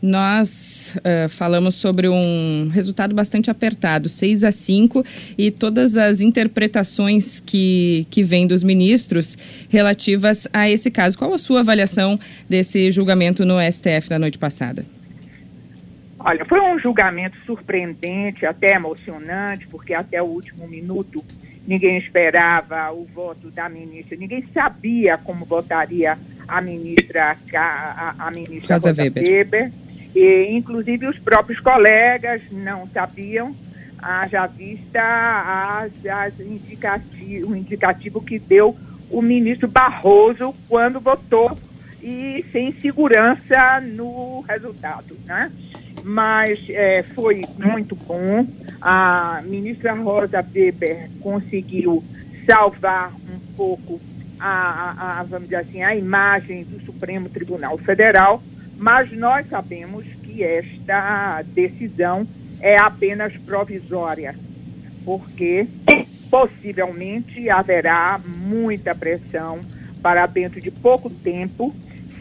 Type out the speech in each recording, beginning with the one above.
nós falamos sobre um resultado bastante apertado, 6-5, e todas as interpretações que vêm dos ministros relativas a esse caso. Qual a sua avaliação desse julgamento no STF na noite passada? Olha, foi um julgamento surpreendente, até emocionante, porque até o último minuto ninguém esperava o voto da ministra, ninguém sabia como votaria a ministra Rosa Weber. E, inclusive, os próprios colegas não sabiam, haja vista o indicativo que deu o ministro Barroso quando votou e sem segurança no resultado, né? Mas foi muito bom. A ministra Rosa Weber conseguiu salvar um pouco vamos dizer assim, a imagem do Supremo Tribunal Federal, mas nós sabemos que esta decisão é apenas provisória, porque possivelmente haverá muita pressão para dentro de pouco tempo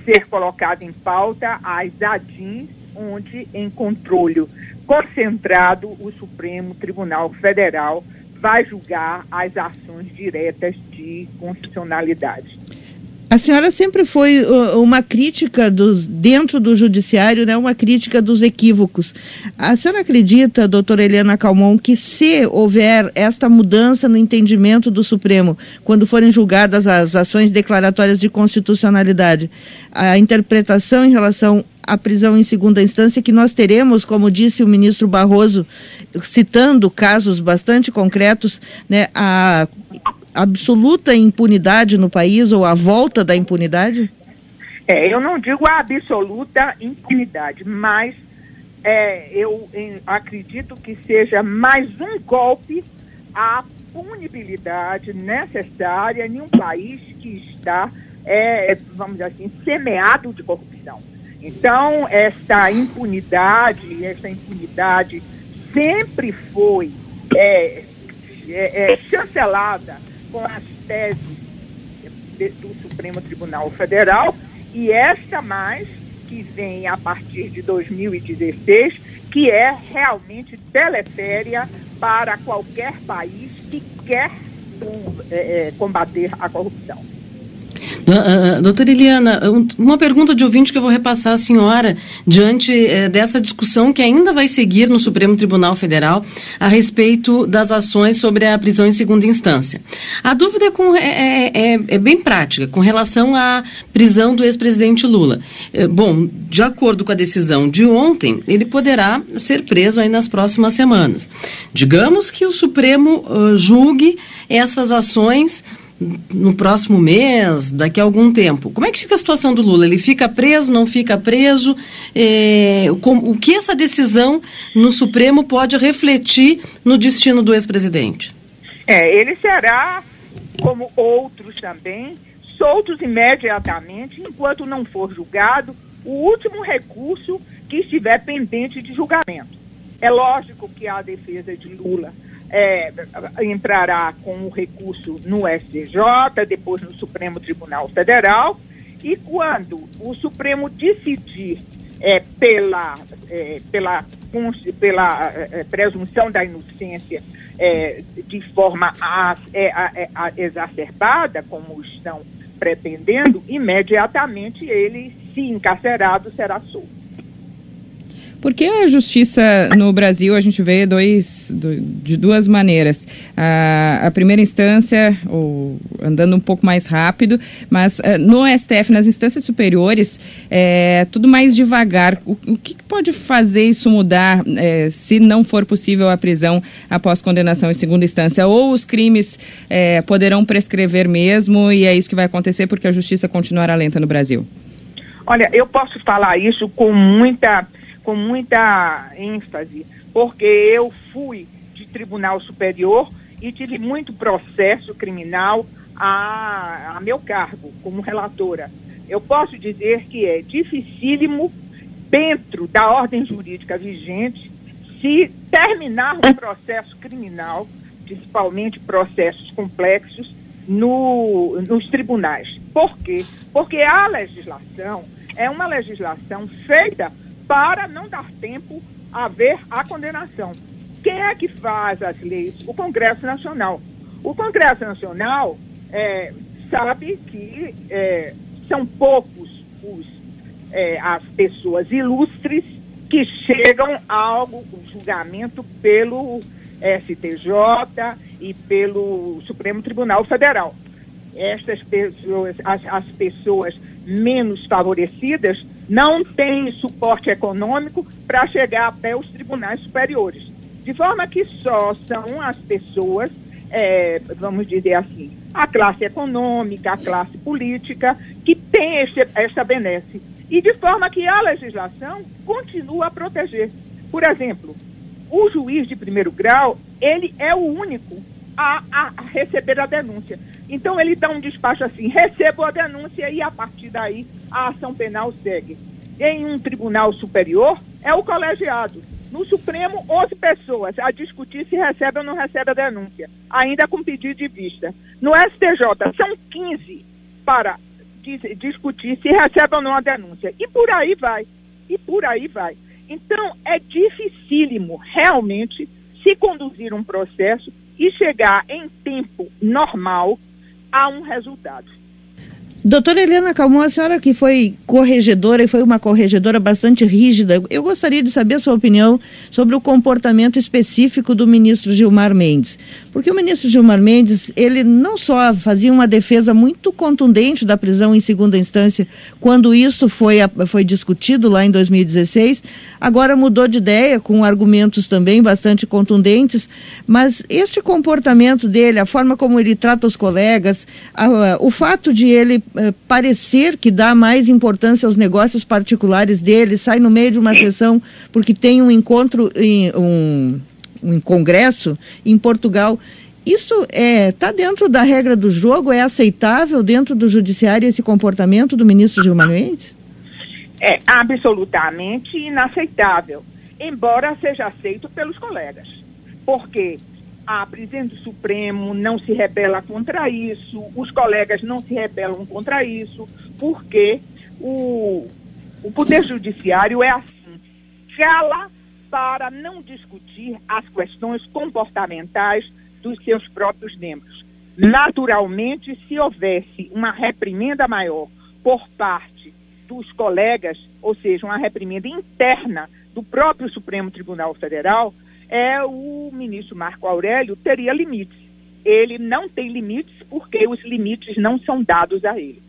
ser colocada em pauta as ADIMs, onde em controle concentrado o Supremo Tribunal Federal vai julgar as ações diretas de constitucionalidade. A senhora sempre foi uma crítica dentro do judiciário, né, uma crítica dos equívocos. A senhora acredita, doutora Eliana Calmon, que se houver esta mudança no entendimento do Supremo, quando forem julgadas as ações declaratórias de constitucionalidade, a interpretação em relação à prisão em segunda instância, que nós teremos, como disse o ministro Barroso, citando casos bastante concretos, né, a absoluta impunidade no país, ou a volta da impunidade? Eu não digo a absoluta impunidade, mas eu acredito que seja mais um golpe à punibilidade necessária em um país que está, vamos dizer assim, semeado de corrupção. Então, essa impunidade sempre foi chancelada com as teses do Supremo Tribunal Federal, e esta mais, que vem a partir de 2016, que é realmente deletéria para qualquer país que quer combater a corrupção. Doutora Eliana, uma pergunta de ouvinte que eu vou repassar à senhora diante dessa discussão que ainda vai seguir no Supremo Tribunal Federal a respeito das ações sobre a prisão em segunda instância. A dúvida é bem prática com relação à prisão do ex-presidente Lula. Bom, de acordo com a decisão de ontem, ele poderá ser preso aí nas próximas semanas. Digamos que o Supremo julgue essas ações no próximo mês, daqui a algum tempo. Como é que fica a situação do Lula? Ele fica preso, não fica preso? O que essa decisão no Supremo pode refletir no destino do ex-presidente? Ele será, como outros também, soltos imediatamente, enquanto não for julgado o último recurso que estiver pendente de julgamento. É lógico que a defesa de Lula entrará com o recurso no STJ, depois no Supremo Tribunal Federal, e quando o Supremo decidir pela presunção da inocência de forma exacerbada, como estão pretendendo, imediatamente ele, se encarcerado, será solto. Porque a justiça no Brasil, a gente vê de duas maneiras. A primeira instância, andando um pouco mais rápido, mas no STF, nas instâncias superiores, tudo mais devagar. O que pode fazer isso mudar se não for possível a prisão após condenação em segunda instância? Ou os crimes poderão prescrever mesmo, e é isso que vai acontecer porque a justiça continuará lenta no Brasil? Olha, eu posso falar isso com muita ênfase, porque eu fui de Tribunal Superior e tive muito processo criminal a meu cargo, como relatora. Eu posso dizer que é dificílimo, dentro da ordem jurídica vigente, se terminar um processo criminal, principalmente processos complexos, nos tribunais. Por quê? Porque a legislação é uma legislação feita para não dar tempo a ver a condenação. Quem é que faz as leis? O Congresso Nacional. O Congresso Nacional sabe que são poucos as pessoas ilustres que chegam ao julgamento pelo STJ e pelo Supremo Tribunal Federal. Estas pessoas, as pessoas menos favorecidas, não têm suporte econômico para chegar até os tribunais superiores. De forma que só são as pessoas, vamos dizer assim, a classe econômica, a classe política, que tem esta benesse. E de forma que a legislação continua a proteger. Por exemplo, o juiz de primeiro grau, ele é o único a receber a denúncia. Então ele dá um despacho assim, recebo a denúncia e a partir daí a ação penal segue. Em um tribunal superior, é o colegiado. No Supremo, 11 pessoas a discutir se recebe ou não recebe a denúncia, ainda com pedido de vista. No STJ, são 15 para discutir se recebe ou não a denúncia. E por aí vai. Então, é dificílimo, realmente, se conduzir um processo e chegar em tempo normal a um resultado. Doutora Helena Calmon, a senhora que foi corregedora e foi uma corregedora bastante rígida, eu gostaria de saber a sua opinião sobre o comportamento específico do ministro Gilmar Mendes. Porque o ministro Gilmar Mendes, ele não só fazia uma defesa muito contundente da prisão em segunda instância, quando isso foi discutido lá em 2016, agora mudou de ideia com argumentos também bastante contundentes, mas este comportamento dele, a forma como ele trata os colegas, o fato de ele parecer que dá mais importância aos negócios particulares dele, sai no meio de uma sessão porque tem um encontro, um congresso em Portugal, isso está dentro da regra do jogo? É aceitável dentro do judiciário esse comportamento do ministro Gilmar Mendes? É absolutamente inaceitável, embora seja aceito pelos colegas, porque a presidente do Supremo não se rebela contra isso, os colegas não se rebelam contra isso, porque o Poder Judiciário é assim, cala para não discutir as questões comportamentais dos seus próprios membros. Naturalmente, se houvesse uma reprimenda maior por parte dos colegas, ou seja, uma reprimenda interna do próprio Supremo Tribunal Federal, o ministro Marco Aurélio teria limites. Ele não tem limites porque os limites não são dados a ele.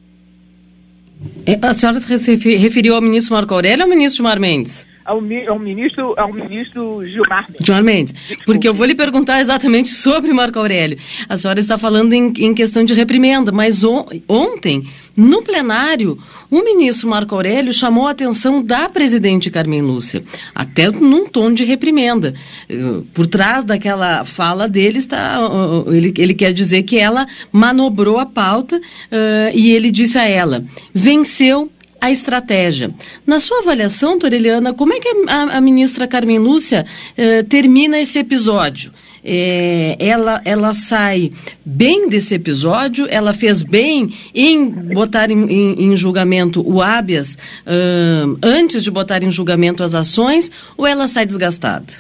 A senhora se referiu ao ministro Marco Aurélio ou ao ministro Gilmar Mendes? Ao ministro Gilmar Mendes. Gilmar Mendes, porque eu vou lhe perguntar exatamente sobre Marco Aurélio. A senhora está falando em questão de reprimenda, mas ontem, no plenário, o ministro Marco Aurélio chamou a atenção da presidente Carmen Lúcia, até num tom de reprimenda. Por trás daquela fala dele está, ele quer dizer que ela manobrou a pauta e ele disse a ela, venceu a estratégia. Na sua avaliação, doutora Eliana, como é que a ministra Carmen Lúcia termina esse episódio? Ela sai bem desse episódio? Ela fez bem em botar em julgamento o habeas antes de botar em julgamento as ações, ou ela sai desgastada?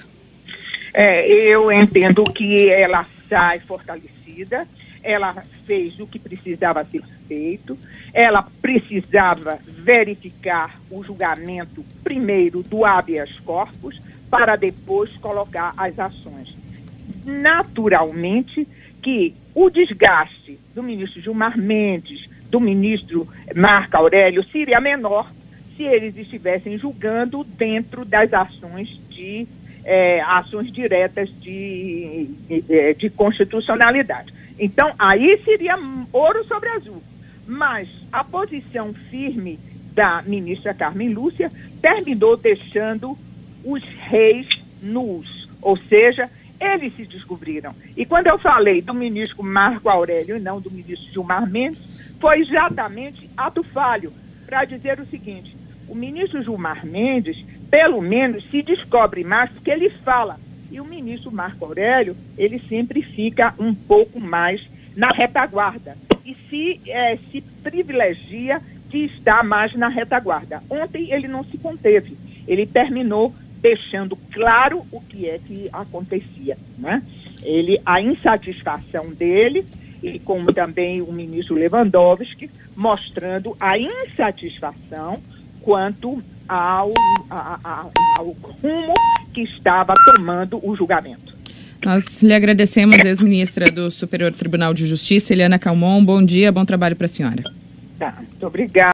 Eu entendo que ela sai fortalecida, ela fez o que precisava ser feito, ela precisava verificar o julgamento primeiro do habeas corpus para depois colocar as ações. Naturalmente que o desgaste do ministro Gilmar Mendes, do ministro Marco Aurélio seria menor se eles estivessem julgando dentro das ações diretas de constitucionalidade. Então, aí seria ouro sobre azul. Mas a posição firme da ministra Carmen Lúcia terminou deixando os reis nus, ou seja, eles se descobriram. E quando eu falei do ministro Marco Aurélio e não do ministro Gilmar Mendes, foi exatamente ato falho, para dizer o seguinte, o ministro Gilmar Mendes, pelo menos, se descobre mais porque ele fala. E o ministro Marco Aurélio, ele sempre fica um pouco mais na retaguarda e se privilegia de estar mais na retaguarda. Ontem ele não se conteve ele terminou deixando claro o que é que acontecia, né? A insatisfação dele, e como também o ministro Lewandowski, mostrando a insatisfação quanto ao rumo que estava tomando o julgamento. Nós lhe agradecemos, ex-ministra do Superior Tribunal de Justiça, Eliana Calmon. Bom dia, bom trabalho para a senhora. Tá, muito obrigada.